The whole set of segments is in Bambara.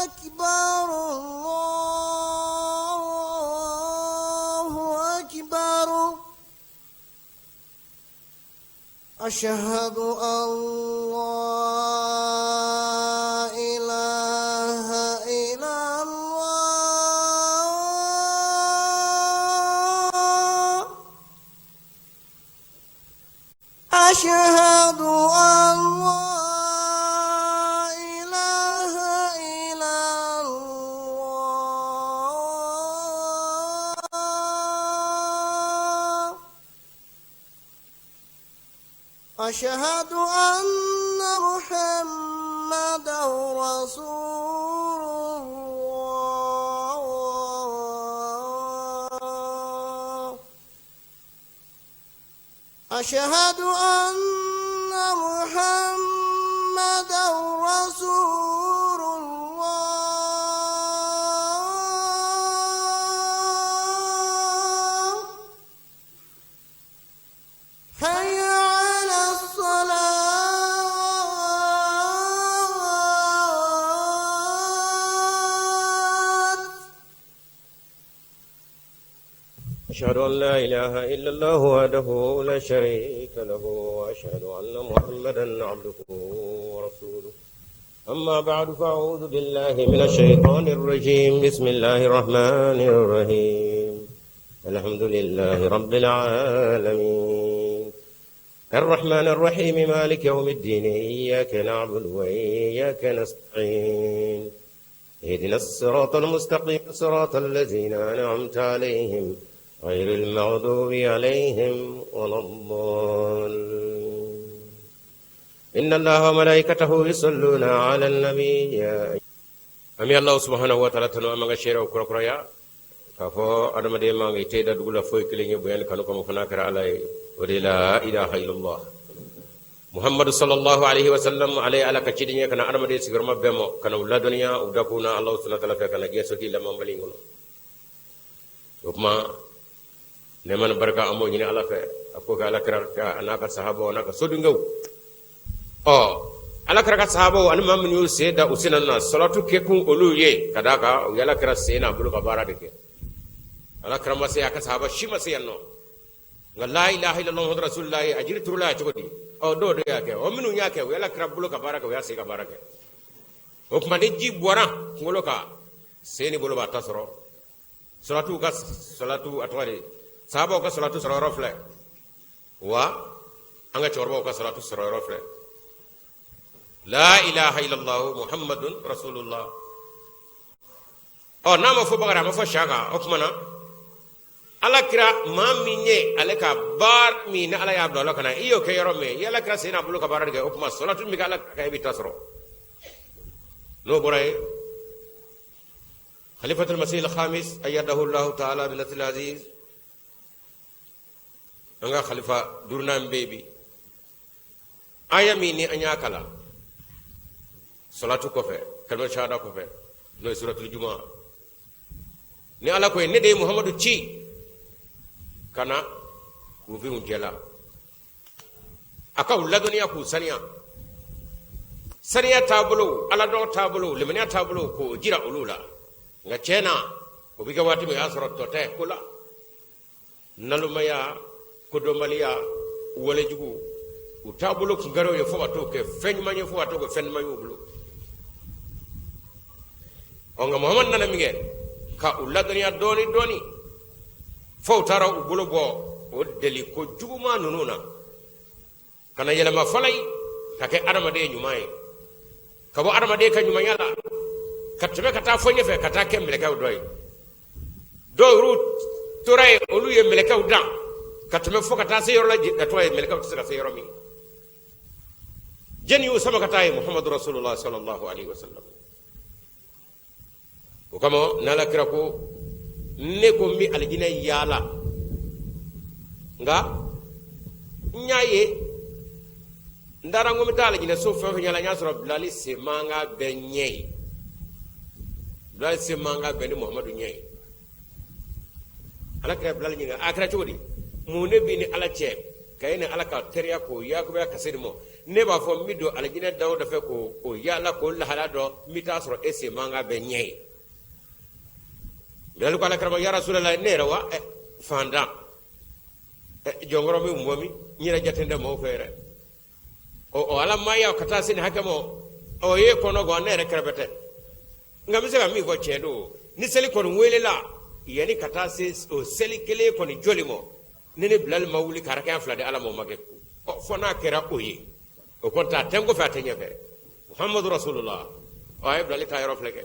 أكبر الله أكبر أشهد أن لا إله إلا الله أشهد أن لا إله إلا الله أشهد أن محمدا رسول الله أشهد أن محمدا رسول الله حي على الصلاة أشهد أن لا إله إلا الله وحده لا شريك له وأشهد أن محمدا عبده ورسوله أما بعد فأعوذ بالله من الشيطان الرجيم بسم الله الرحمن الرحيم الحمد لله رب العالمين الرحمن الرحيم مالك يوم الدين إياك نعبد وإياك نستعين اهدنا الصراط المستقيم صراط الذين أنعمت عليهم غير المغضوب عليهم ولا الضالين إن الله وملائكته يصلون على النبي أمي الله سبحانه وتعالى تنو أمغا شيرا وكرا فافو أدم دي مانغي تيدا دوغلا فوي كليني بيان كانو كما فناكر علي ودي لا إله إلا الله محمد صلى الله عليه وسلم عليه على كتشيدنيا كان أدم دي سيغرما بيمو كان ولا دنيا ودكونا الله سبحانه وتعالى كان جيسوكي لما مبلينغلو وكما neman barka amo ñini ala fe ko ka ala kira ka anaka sahaba anaka sodungaw ala kira ka sahaba an mam ñu seda usinana salatu ke kun olu ye kadaka yala kira sena bulu ka bara deke ala kira ma se aka sahaba shima se yanno nga la ilaha illallah muhammadur rasulullah ajiri turula chogodi do yake o minu yake yala kira bulu ka bara ka ya se ka bara ke o kuma de ji bora ngolo ka seni bulu ba tasro salatu atwari sahaba ka salatu sarara fle wa anga chorba ka salatu sarara fle la ilaha illallah muhammadun rasulullah nama fo bagara ma fo shaga okmana ala kira ma minye ale ka bar mi na ala ya abdallah kana iyo ke yoro me yala kira sina bulu ka barar ge okma salatu mi kala ka bi tasro no boray khalifatul masih al khamis ayyadahu allah ta'ala bil aziz anga khalifa durnan bebi ayami ni anya kala salatu ko fe kalma shahada ko fe no suratul juma ni ala ko ne de muhammadu ci kana ku fi un jela aka ulla duniya ku saniya tabulo ala do tabulo limaniya tabulo ko jira ulula nga cena ko biga wati me asrat to te kula nalumaya kodomaliya wala jugu u tabulo ko garo ye fo to ke feñ mañu fo to ko fen mañu bulu onga muhammad nana mige ka ulla duniya doni fo tara u bulu bo o deli ko juguma nununa kana yela ma falay take adama de nyumay ka bo adama de ka nyumanyala katbe kata fonye fe kata kembele ka doy do rut toray olu ye mele ka udan katme fo kata se yoro la toy mele ka tsaka se yoro mi jeni u sama kata muhammadur rasulullah sallallahu alaihi wasallam ko kamo nala kirako ne ko mi aljina yala nga nyaye ndara ngomi tala jina so fa nyala nya soro blali se manga benye blali se manga ben muhammadu nyay ala ka blali nyinga akra chodi mo ne bi ni ala che kayne alaka teriya ko yakuba kasirmo ne ba fo mido aljina dawda fe ko yala ko la halado mitasro ese manga be nyei dalu kala karama ya rasulullah ne rawa fanda jongoro mi momi nyira jatende mo fere o ala maya kata sin hakamo o ye kono go ne rekrebete ngam se mi go chedo ni seli ko wele la yani kata se o seli kele ko ni jolimo nene bilal mawuli karaka fla de ala mo mage o fona kera oyi o konta tengo fa tenya fere muhammadur rasulullah o ay bilal tayro fleke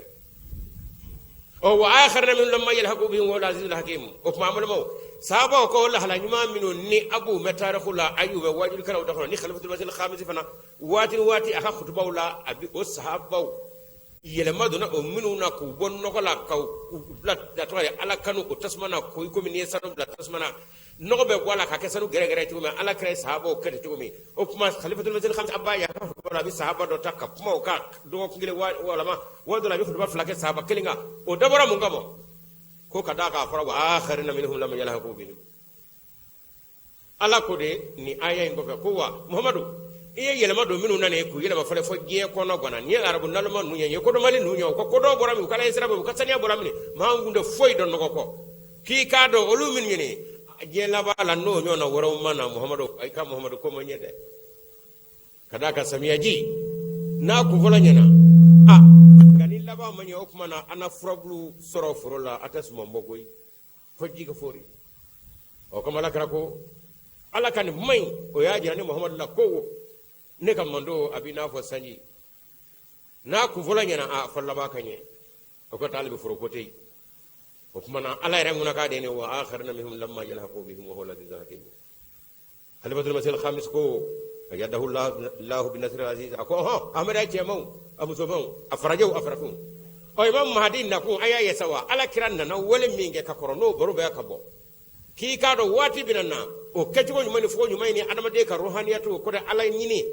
o wa akharna min lamma yalhaqu bihim wa azizul hakim o mamul mo sahaba ko la hala nyuma minu ni abu matarakhula ayuba wajil kana o dakhlo ni khalifatul masjid khamis fana wati aka khutbawla abi o sahaba yelema dona o minuna ku bonno ko la kaw la to ala kanu ko tasmana ko ko min yesanu la tasmana no be wala ka kesanu gere gere tumi ala kray sahaba o kete tumi o kuma khalifatul masjid khams abaya ko la bi sahaba do takka mo ka do ko ngile wala ma wado la bi khutba flake sahaba kelinga o dabara mo ngamo ko kada ka fara wa akharina minhum lam yalhaqu bihim ala ko de ni aya ngo ko wa muhammadu iye yelema do minu nane ku yelema fale fo je ko no gona ni arabu nalma nu nye ko do mali nu nyo ko do borami kala isra bo katania borami ma ngunde foy do no ko ki ka do olu min ni je la bala no nyo na woro mana muhammadu ay ka muhammadu ko mo nyede kada ka samiyaji na ku vola nyana gani la ba manya o kuma na ana froblu soro forola atas mo mbogoy fo ji ko fori o ko mala krako ala kan may o yaji ni muhammadu la ko ne kam mando abina fo sanji na ku vola nyana a falla ba kanye o ko talibi furo ko tey o kuma na ala re nguna ka de ne wa akharna minhum lamma yalhaqu bihim wa huwa alladhi zakim khalifatul masjid khamis ko yadahu allah bin nasr aziz ako ho amara chemo abu sobon afrajo afrafun o imam mahdi na ku aya yesawa ala kiran na wole minge ka korono boro be ka bo ki ka do wati binana o ketigo nyumani fo nyumani adama de ka ruhaniyatu ko de ala nyini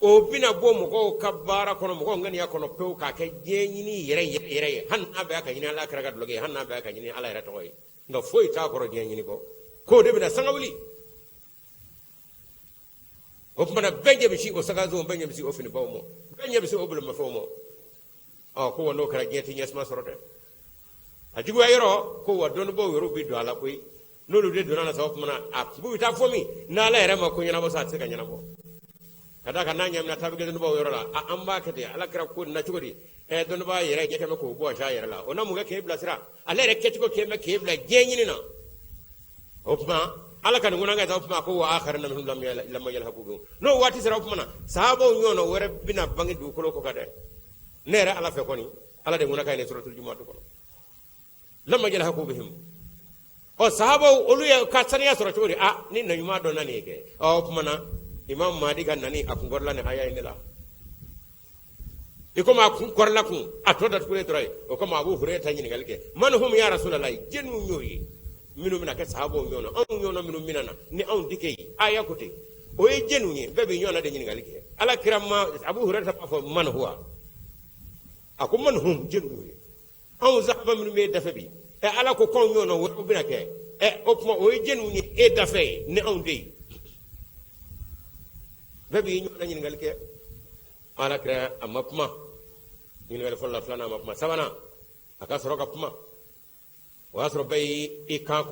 o bina bo mo ko kabara kono mo ko ngani ya kono pew ka ke je nyini yere han abe ka nyini ala karaga doge han abe ka nyini ala yere toy nga foy ta ko je nyini ko de bina sangawli o mana benje bi si o saga zo benje bi si o fini bawo mo benje bi si o bulu ma fo mo o ko wono kara geti nyesma sorote ajigu ayro ko wadon bo wero bi do ala koy nolu de do na sa ko mana a bu ta fo mi na ala yere ma ko nyina bo sa se ka nyina bo kada ka nanya na tabi don bo wero la an ba ka de ala kara ko na chugodi e don ba yere ke ma ko bo sha yere la ona mu ga ke bla sira ala yere ke ko ke ma ke bla genyini na o kuma ala kan nguna ga tawma ko wa akharna minhum lam yalhaqu bihim no wati sira ko mana sahabo nyono wore bina bangi du ko kade nere ala fe ko ni ala de nguna kay ne suratul jumaa ko lam yalhaqu bihim o sahabo olu ya kasaniya sura chori ni na yuma do nani ke o kuma na imam mahdi kan nani akungorla ne aya inela iko ma korla ku atoda kure toray o ko ma abu hurayta nyini galke man hum ya rasulullah jenu nyoyi minu mina ke sahabo nyono an nyono minu minana ni an dikey aya kote o ye jenu ni bebe nyona de nyini galke ala kiramma abu hurayta fa man huwa ako man hum jenu ni an zahaba minu me dafa bi e ala ko kon nyono wo bina ke o kuma o ye jenu ni e dafa ni an de bebe nyona nyini galke ala kira amma kuma nyini gal folla flana amma kuma sabana aka soroka kuma wasro bay i kan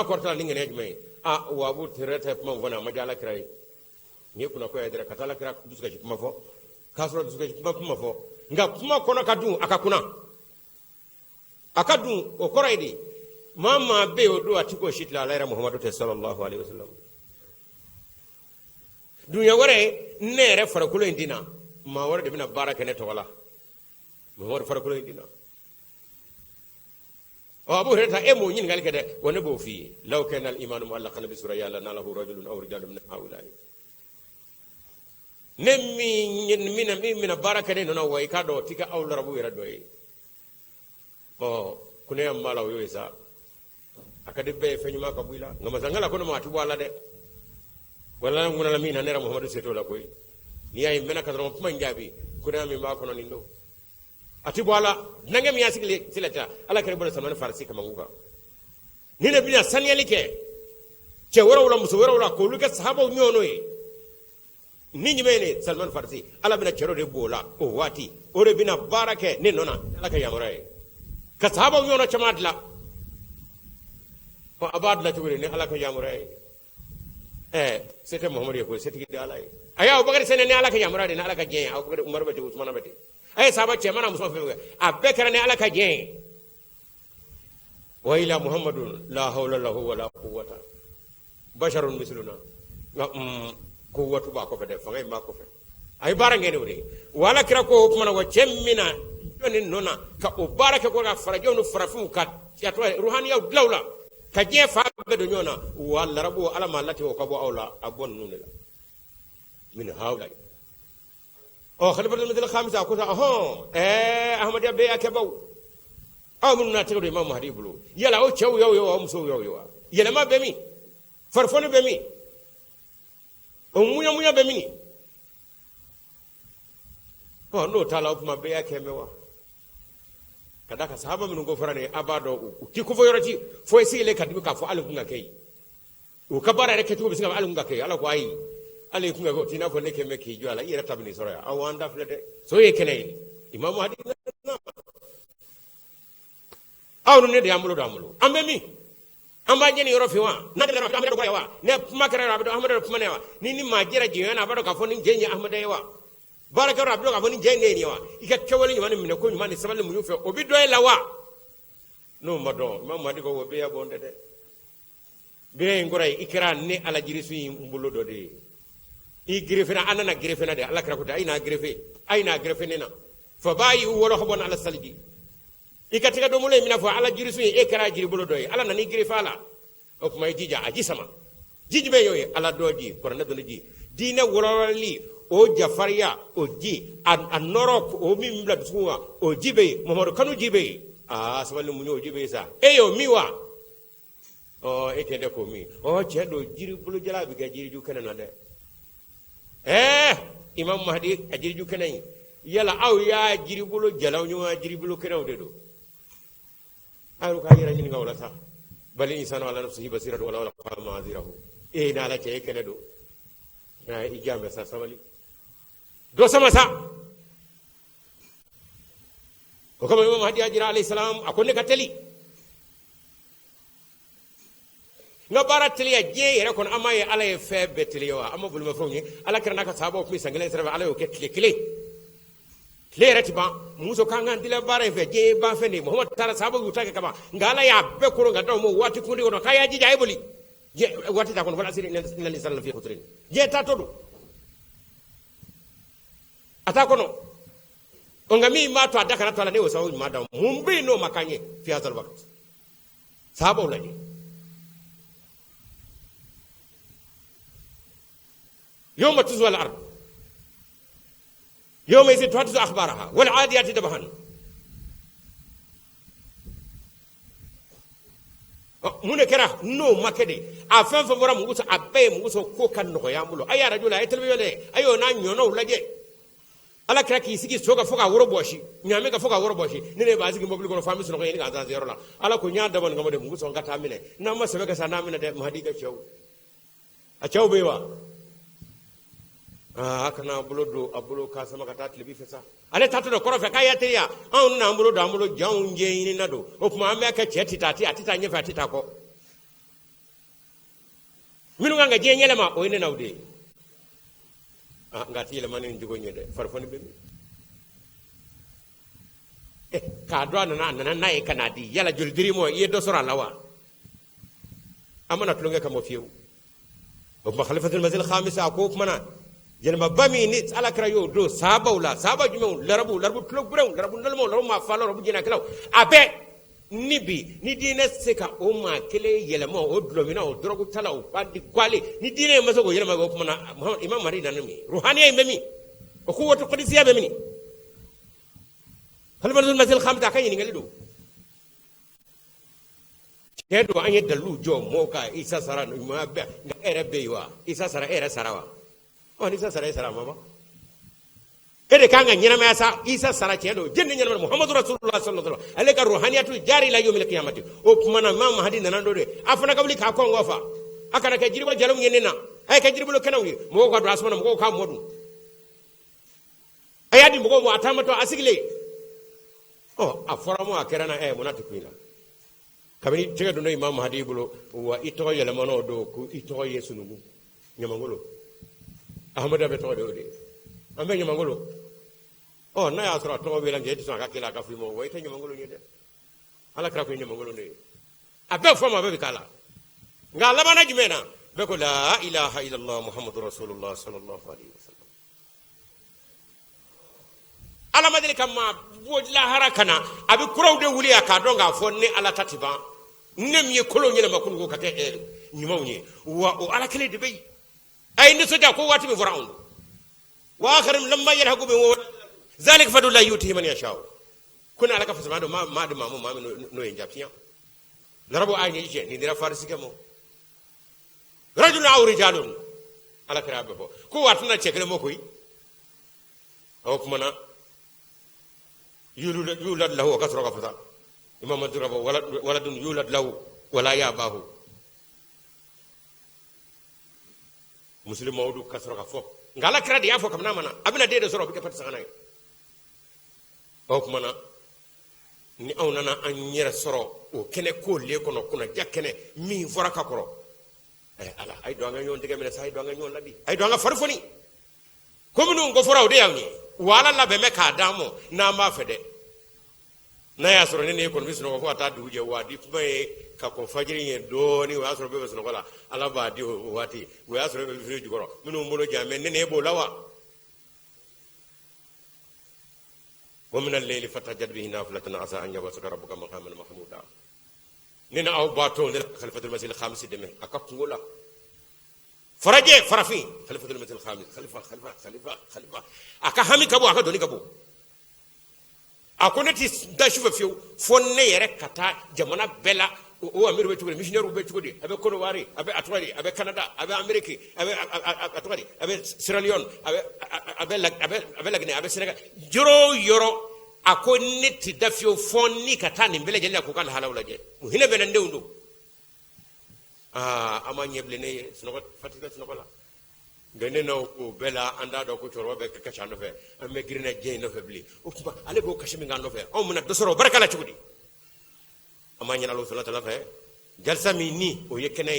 korta ni ngene jmay wa bu tirata kuma wona majala kray ni kuna ko edere katala kra duska ci kuma fo kasro duska ci kuma fo nga kuma kono kadu aka kuna akadu o koraydi mama be o do atiko shitla alayra muhammadu sallallahu alaihi wasallam dunya wore nere farakulo indina ma wore de bina baraka ne to wala ma wore farakulo indina o abu hurayra emo nyin gal kede wona bo fi law kana al iman mu'allaqan bi suraya la nalahu rajulun aw rijalun min haula'i nemmi nyin mina baraka ne no way ka do tika aw rabu yera doy o kune am mala yo isa akade be feñu ma ka buila ngama sangala kono ma tubo ala de wala nguna la mina nera muhammadu seto la koy ni ay mena ka drum puma njabi kuna mi ma kono nindo ati bola nangam ya sigile silata ala kare bola samana farsi kama nguga ni ne bina saniyali ke ce wala muso wala ko lu ke sahaba nyono e ni nyimene Salman Farsi ala bina cero de bola o wati o re bina barake ni nona ala ka yamura e ka sahaba nyono chamadla ko abadla to ni ala ka yamura e c'était Muhammad ko c'était de ala e aya Abubakar sene ni ala ka yamura de ala ka jen Abubakar Umar bati Usman bati ay sahaba ce mana muso fe abekara ni ala ka jen wa ila Muhammadun la hawla lahu wala quwwata basharun misluna quwwatu ba ko fede fa ngay ma ko fe ay barangene wuri wala kira ko kuma wa cemmina joni nona ka o baraka ko ga farajo no farafu ka ya to ruhaniya dawla ka je fa be do nyona wala rabu ala mallati ko bo awla abon nunela min hawla o khalifatul masjid khamisa ko ahmad ya be akabaw amun na tego imam mahdi bulu yala o chew yo muso yo yala ma be mi farfonu be mi o munya be mi o no tala kuma be ya kemewa kada ka sahaba min go farane abado ti ko foyorati fo sile kadibu ka fo alu kunga kay o kabara rek to bisinga alu kunga kay ala ko ayi ale kunga go tina ko ne keme ki jo ala ira tabni soroya awanda flede so ye kenay imam mahdi awnu ne de amulo ambe mi amba jeni yoro fiwa na de ro amade ko yawa ne makara rabdo ahmad ko manewa ni ma jira jiwana bado ka foni jenyi ahmad yawa baraka rabdo ka foni jenyi ni yawa ika kewali nyama ni ko nyama ni sabale mu yufe obi doy lawa no mado imam madi ko be ya bonde de be ngoray ikra ni ala jiri suyi mbulo do de I grefena anana grefena de ala kra ko ayna grefe nena fa bayi woro hobon ala salji ikatika do mule mina fo ala jiri suyi e kara jiri bolo doy ala nani grefala o kuma jija aji sama jiji be yoy ala doji korna do ji dina woroli o jafariya o ji an norok o mi mbla tsuwa o jibe momodo kanu jibe sabalu munyo jibe sa eyo miwa o etende ko mi o chedo jiri bolo jala bi ga jiri ju kana de imam mahdi ajiri ju kana yala aw ya jiri bolo jalaw ñu jiri bolo kana de do aru ka yira ni ngawla sa bal insanu ala nafsihi basiratu wala qama azirahu na la ce kana do na ijame sa samali do sama sa ko kama imam mahdi ajira alayhi salam akonne katali no baratli ya je yere kon amaye ala e febe tliwa amma bul mafroni ala karna ka sabo ko sangale serve ala o ketle kle rati ba muso kanga ndile bare fe je ba fe ni muhammad tala sabo utake kama ngala ya be ko nga daw mo wati kundi ko kaya ji jay boli je wati ta kon wala siri inna lisan fi khutrin je ta todo ata kono onga mi ma to adaka na to ala ne o sawu ma daw mumbi no makanye fi hadal waqt sabo laji يوم تزوى الأرض يوم يزيد تحدث أخبارها والعاديات دبحا من كره نو ما كده أفهم فمرة موسى أبي موسى كوكا نقيا ملو أي رجل أي تلبي ولا أيو نانيو نو لجي ala kira ki sigi soga foka woro boshi nyame ka foka woro boshi nene bazi ngombe ko fami so ngeni ga zero la ala ko nya daban ngamo de muso ngata mine na ma sebe ka sana mine de mahdi ka chew a chew bewa akana bulodo abulo ka sama kata tlibi fesa ale tatu do korofe kayate ya on na bulo do amulo jawnje ni nado o kuma ame ka cheti tati atita nyefa atita ko minu nga je nyelema o ine nawde ngati ile manen jugo nyede farfoni be ka do na e kanadi yala jul dirimo ye do sora lawa amana tulunga kamo fiu o ma khalifatul mazil khamisa ko kuma na jenma bami ni ala kra yo do sabawla saba jume larabu tulok brew larabu ndalmo larabu ma falo larabu jina klaw abe nibi ni dine seka o ma kele yelemo o dromina o drogu tala o padi kwali ni dine masogo yelema go kuma na imam mari danami ruhaniya memi o ko woto qadisiya be mini halbatul masal khamta kay ni ngalido kedo anye dalu jo moka isa sara no ma be era bewa isa sara era sarawa on isa sara sara mama ede kanga nyina ma sa isa sara chedo jenne nyina muhammadu rasulullah sallallahu alaihi wasallam alaka ruhaniyatu jari la yawmil qiyamati o kuma na mama hadina nan do de afana kabli ka ko ngofa akana ka jirba jalum yenena ay ka jirbulo kanawi mo ko do asmana mo ko ka modu ayadi mo ko mo atamato asigle afora mo akerana monati kuila kabini tega do imam hadi bulo wa ito yele mono do ku ito yesunugu nyamangolo ahmada be to de ambe nyamangolo na ya sura to be lan je tisa ka kila ka fimo wo ite nyamangolo nyede ala kra ko nyamangolo ne abe foma be kala ngala bana jimena be ko la ilaha illallah muhammadur rasulullah sallallahu alaihi wasallam ala madini kama la harakana abi kuraw de wuli aka donga fonni ala tatiba nem ye kolo nyela makun ko kate nyumawni wa ala kele de bay ay ni soja ko wati be faraun wa akharum lamma yalhaqu bi zalik fadu la yuti man yasha kuna ala ka fasama do ma no enjapia larabo ay ni je ni dira farisi kamo rajul aw rijalun ala karabe ko watna chekle mo koy aw kuma يولد له كثر غفظا إمام الدرب ولد يولد له ولا ياباه مسلم مودو كثر غفو ngala kra dia fo kamna mana abina de soro bi kapata sanay ok mana ni awnana anyira soro o kene ko le kono kuna jakene mi fora ka koro ala ay do nga nyon digamina say do nga nyon ladi ay do nga farfoni komunu ngo fora o de yawni wala la be me ka damo na ma fede na ya soro ne ko bisno ko ata duje wadi be ka ko fajiri ye do ni wa soro be bisno ko la ala ba di wati wa soro be fi jugoro minu mbolo jame ne bo lawa wa min al-layli fatajad bihi nafilatan asa an yabsuka rabbuka maqaman mahmuda nina aw bato ne khalifatul masjid al-khamis deme akap ngola faraje farafi khalifatul masjid al-khamis khalifa aka hami kabo aka doni kabo akonati dashufa fiu fonne yere kata jamana bela o amiru betu missionnaire betu di abe kono wari abe atwari abe canada abe amerique abe atwari abe sierra leone abe lagne abe senegal yoro akonati dafio fonni kata ni bele jella ko kan halawla je hina be nan dewndo ama nyeble ne snogot fatika snogola gane no ko bela anda do ko choro be ka chano fe ame girina je no fe bli o kuma ale go kashimi ngando fe o muna do soro barakala chudi ama nyana lo sallallahu alaihi wasallam jalsa mi ni o yekene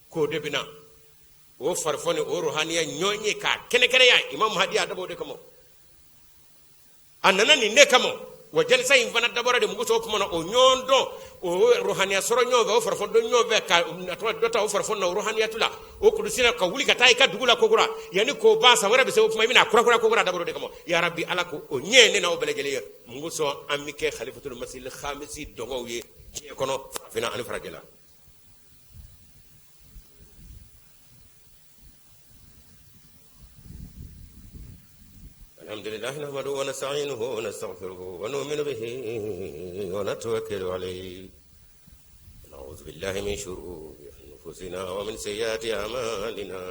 ko debina o farfone o ruhaniya nyonye ka kene ya imam hadi adabo de kamo anana ni ne kamo wa jalsa in fana dabora de mugo so kuma no o nyondo o ruhaniya soro nyobe o farfon do nyobe ka to do ta o farfon no ruhaniya tula o kudusina ka wuli ka tay ka dugula ko gura yani ko ba sa wara be se o kuma mina kura ko gura daboro de kamo ya rabbi alako o nyene na o belegele mugo so amike khalifatul masjid al-khamisi dogo ye kono fina ani farajela الحمد لله نحمده ونستعينه ونستغفره ونؤمن به ونتوكل عليه نعوذ بالله من شرور أنفسنا ومن سيئات أعمالنا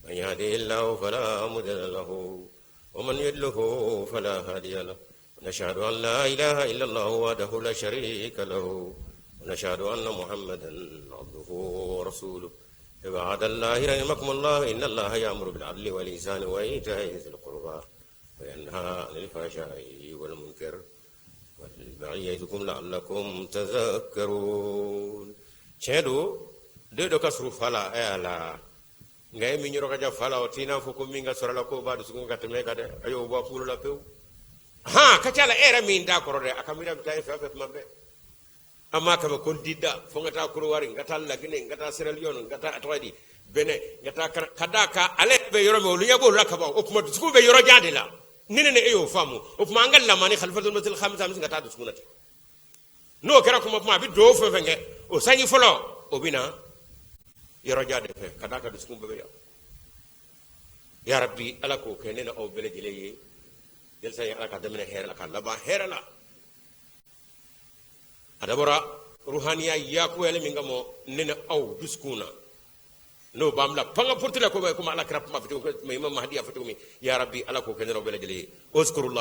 من يهده الله فلا مضل له ومن يضلل فلا هادي له ونشهد أن لا إله إلا الله وحده لا شريك له ونشهد أن محمدا عبده ورسوله عباد الله رحمكم الله إن الله يأمر بالعدل والإحسان وإيتاء ذي القربى وينهى عن الفحشاء والمنكر والبغي يعظكم لعلكم تذكرون شهدو دو كسر فلا ألا ngay mi ñoro ka fala o tina fu ko minga sorala ko ba du su ngata me ka de ayo ba pulu la pew ha ka cala era min da ko de akamira tay fa fa mabbe amma kama kon didda fo ngata ko wari ngata la gine ngata Sierra Leone ngata atwadi bene ngata kadaka ale be yoro mo lu yabo la ka ba o kuma su be yoro jade la nene ne eyo famu o kuma ngal la mani khalifatul masjid al-khamis ngata du sunati no kera kuma bi do fo fenge o sanyi folo o bina yoro jade fe kadaka du skumbe be ya rabbi alako kenena o bele jele yi del say alaka damene hera ka laba hera la adabora ruhaniya yaku ele mingamo nena aw duskuna no bamla panga portula ko be kuma ala krap ma fitu ko imam mahdi afatu mi ya rabbi alako kenena o bele jele yi uzkurullah